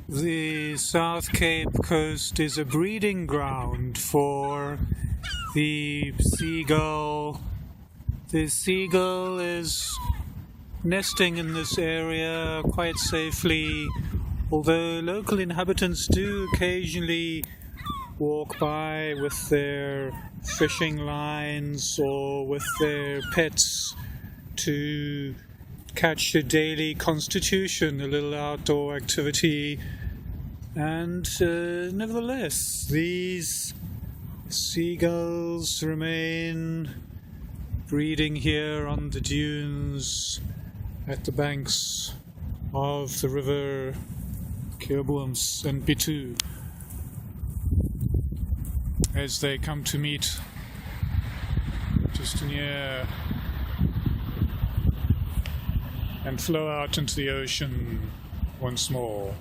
The South Cape coast is a breeding ground for the seagull. The seagull is nesting in this area quite safely, although local inhabitants do occasionally walk by with their fishing lines or with their pets to catch a daily constitution, a little outdoor activity. And nevertheless, these seagulls remain breeding here on the dunes at the banks of the river Keurbooms and Bitu, as they come to meet just near and flow out into the ocean once more.